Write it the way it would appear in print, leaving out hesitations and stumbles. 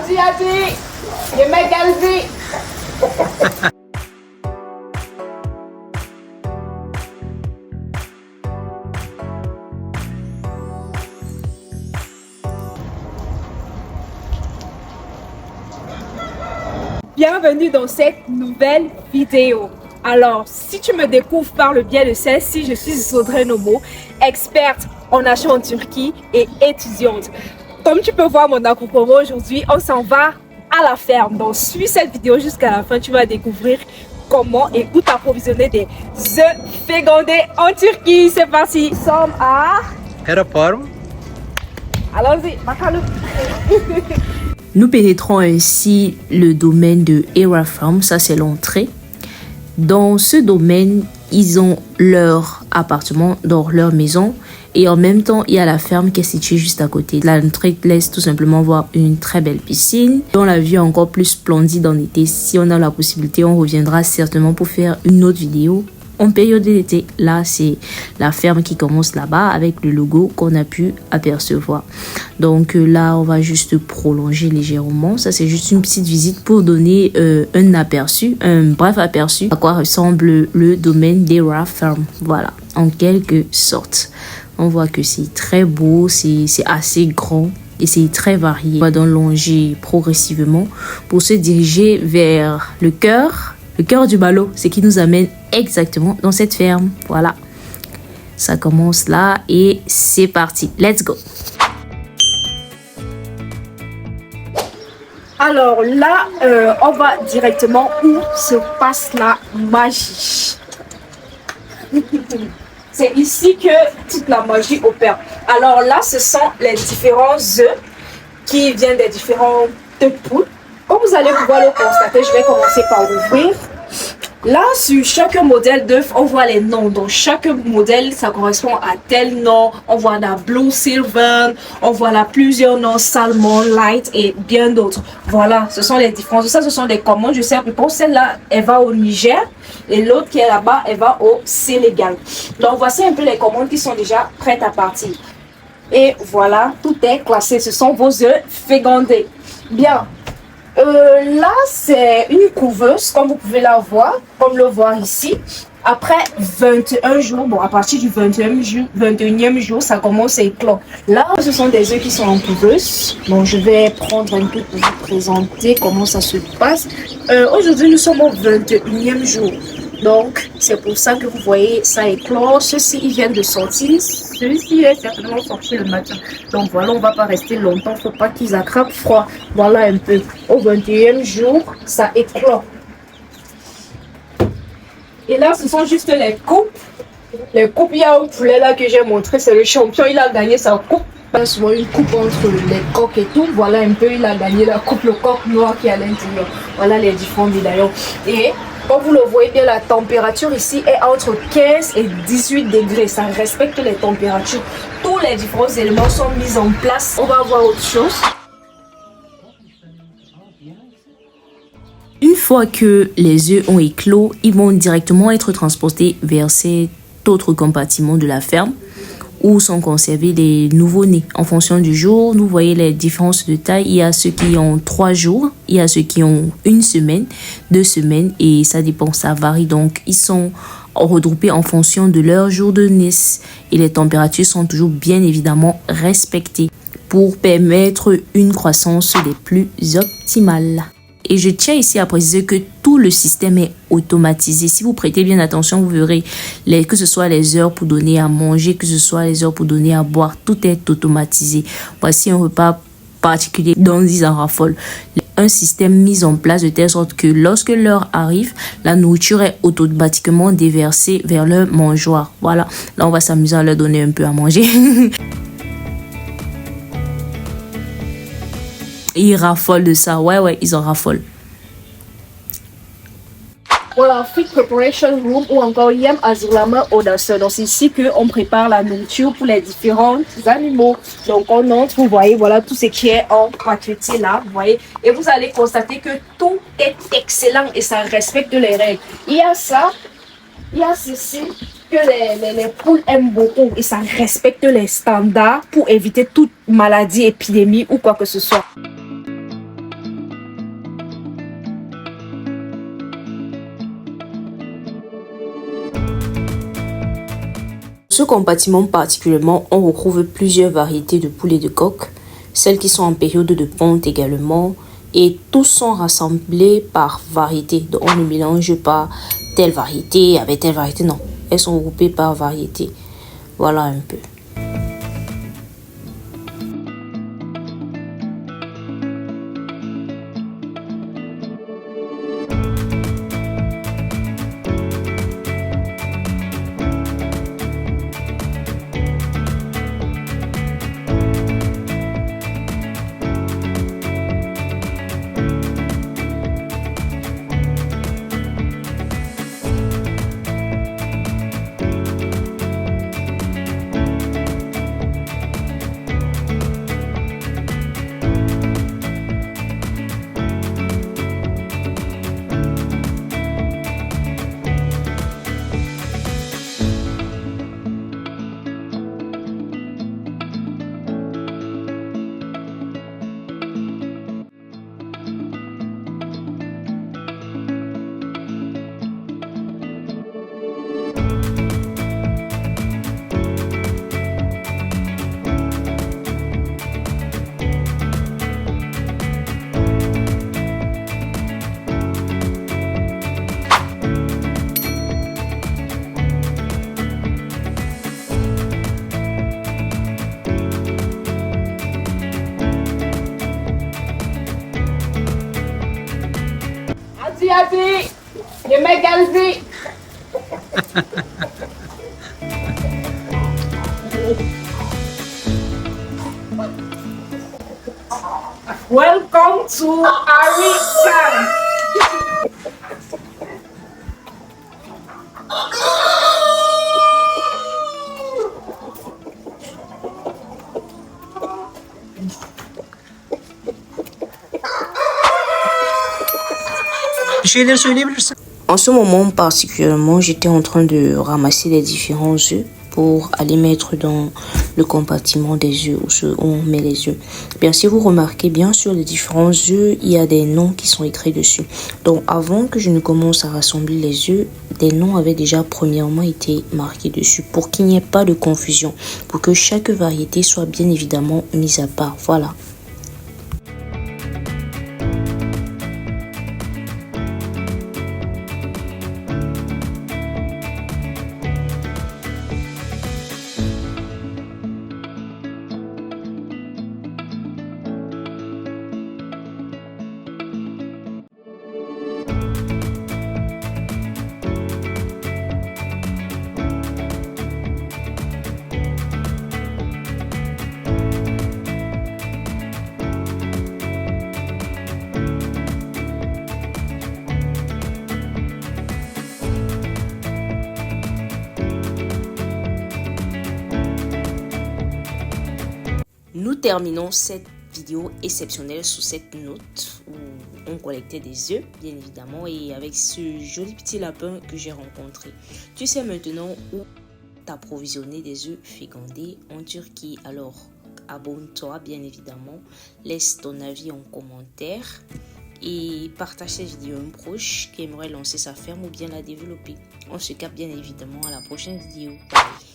Hati-hati. Yemek geldi. Bienvenue dans cette nouvelle vidéo. Alors, si tu me découvres par le biais de celle-ci, je suis Audrey Nomo, experte en achat en Turquie et étudiante. Comme tu peux voir mon accompagnement aujourd'hui, on s'en va à la ferme. Donc, suis cette vidéo jusqu'à la fin, tu vas découvrir comment et où t'approvisionner des œufs fécondés en Turquie. C'est parti. Nous sommes à... Heraform. Allons-y, Makalou. Nous pénétrons ainsi le domaine de Heraform, ça c'est l'entrée. Dans ce domaine, ils ont leur appartement, dans leur maison, et en même temps, il y a la ferme qui est située juste à côté. L'entrée laisse tout simplement voir une très belle piscine, dont la vue est encore plus splendide en été. Si on a la possibilité, on reviendra certainement pour faire une autre vidéo. En période d'été, là, c'est la ferme qui commence là-bas avec le logo qu'on a pu apercevoir. Donc là, on va juste prolonger légèrement. Ça, c'est juste une petite visite pour donner un aperçu, un bref aperçu à quoi ressemble le domaine d'Heraform. Voilà, en quelque sorte. On voit que c'est très beau, c'est assez grand et c'est très varié. On va donc longer progressivement pour se diriger vers le cœur du ballot, ce qui nous amène exactement dans cette ferme. Voilà, ça commence là et c'est parti. Let's go. Alors là, on va directement où se passe la magie. C'est ici que toute la magie opère. Alors là, ce sont les différents œufs qui viennent des différentes poules. Comme vous allez pouvoir le constater, je vais commencer par ouvrir. Là, sur chaque modèle d'œuf, on voit les noms. Donc, chaque modèle, ça correspond à tel nom. On voit la Blue Sylvan, on voit là plusieurs noms, Salmon, Light et bien d'autres. Voilà, ce sont les différences. Ça, ce sont des commandes. Je sais que celle-là, elle va au Niger et l'autre qui est là-bas, elle va au Sénégal. Donc, voici un peu les commandes qui sont déjà prêtes à partir. Et voilà, tout est classé. Ce sont vos œufs fécondés. Bien. Là, c'est une couveuse, comme vous pouvez la voir, comme le voir ici. Après 21 jours, bon, à partir du 21e jour, ça commence à éclore. Là, ce sont des œufs qui sont en couveuse. Donc, je vais prendre un peu pour vous présenter comment ça se passe. Aujourd'hui, nous sommes au 21e jour. Donc, c'est pour ça que vous voyez ça éclore. Ceux-ci, ils viennent de sortir. Celui-ci est certainement sorti le matin. Donc, voilà, on ne va pas rester longtemps. Il ne faut pas qu'ils attrapent froid. Voilà un peu. Au 21e jour, ça éclore. Et là, ce sont juste les coupes. Les coupes, il y a un poulet là que j'ai montré. C'est le champion. Il a gagné sa coupe. Souvent une coupe entre les coques et tout. Voilà un peu, il a gagné la coupe, le coq noir qui est à l'intérieur. Voilà les différents médaillons. Et comme vous le voyez bien, la température ici est entre 15 et 18 degrés. Ça respecte les températures. Tous les différents éléments sont mis en place. On va voir autre chose. Une fois que les œufs ont éclos, ils vont directement être transportés vers cet autre compartiment de la ferme où sont conservés les nouveaux-nés. En fonction du jour, nous voyez les différences de taille. Il y a ceux qui ont 3 jours, il y a ceux qui ont 1 semaine, 2 semaines et ça dépend, ça varie. Donc, ils sont regroupés en fonction de leur jour de naissance et les températures sont toujours bien évidemment respectées pour permettre une croissance des plus optimales. Et je tiens ici à préciser que tout le système est automatisé. Si vous prêtez bien attention, vous verrez que ce soit les heures pour donner à manger, que ce soit les heures pour donner à boire, tout est automatisé. Voici un repas particulier dont ils en raffolent. Un système mis en place de telle sorte que lorsque l'heure arrive, la nourriture est automatiquement déversée vers leur mangeoire. Voilà, là on va s'amuser à leur donner un peu à manger. Ils raffolent de ça. Ouais, ils en raffolent. Voilà, Food Preparation Room ou encore Yem Azulama Odasser. Donc, c'est ici qu'on prépare la nourriture pour les différents animaux. Donc, on entre, vous voyez, voilà tout ce qui est en paqueté là, vous voyez. Et vous allez constater que tout est excellent et ça respecte les règles. Il y a ça, il y a ceci que les poules aiment beaucoup et ça respecte les standards pour éviter toute maladie, épidémie ou quoi que ce soit. Ce compartiment particulièrement, on retrouve plusieurs variétés de poulets de coq, celles qui sont en période de ponte également, et tous sont rassemblés par variété. Donc on ne mélange pas telle variété avec telle variété, non. Elles sont regroupées par variété. Voilà un peu. Adi, je m'ai galvé. Welcome to Harry. En ce moment particulièrement, j'étais en train de ramasser les différents œufs pour aller mettre dans le compartiment des œufs où on met les œufs. Bien, si vous remarquez bien sur les différents œufs, il y a des noms qui sont écrits dessus. Donc avant que je ne commence à rassembler les œufs, des noms avaient déjà premièrement été marqués dessus pour qu'il n'y ait pas de confusion, pour que chaque variété soit bien évidemment mise à part. Voilà. Nous terminons cette vidéo exceptionnelle sous cette note où on collectait des œufs, bien évidemment, et avec ce joli petit lapin que j'ai rencontré. Tu sais maintenant où t'approvisionner des œufs fécondés en Turquie. Alors, abonne-toi, bien évidemment. Laisse ton avis en commentaire et partage cette vidéo à un proche qui aimerait lancer sa ferme ou bien la développer. On se capte bien évidemment à la prochaine vidéo. Bye.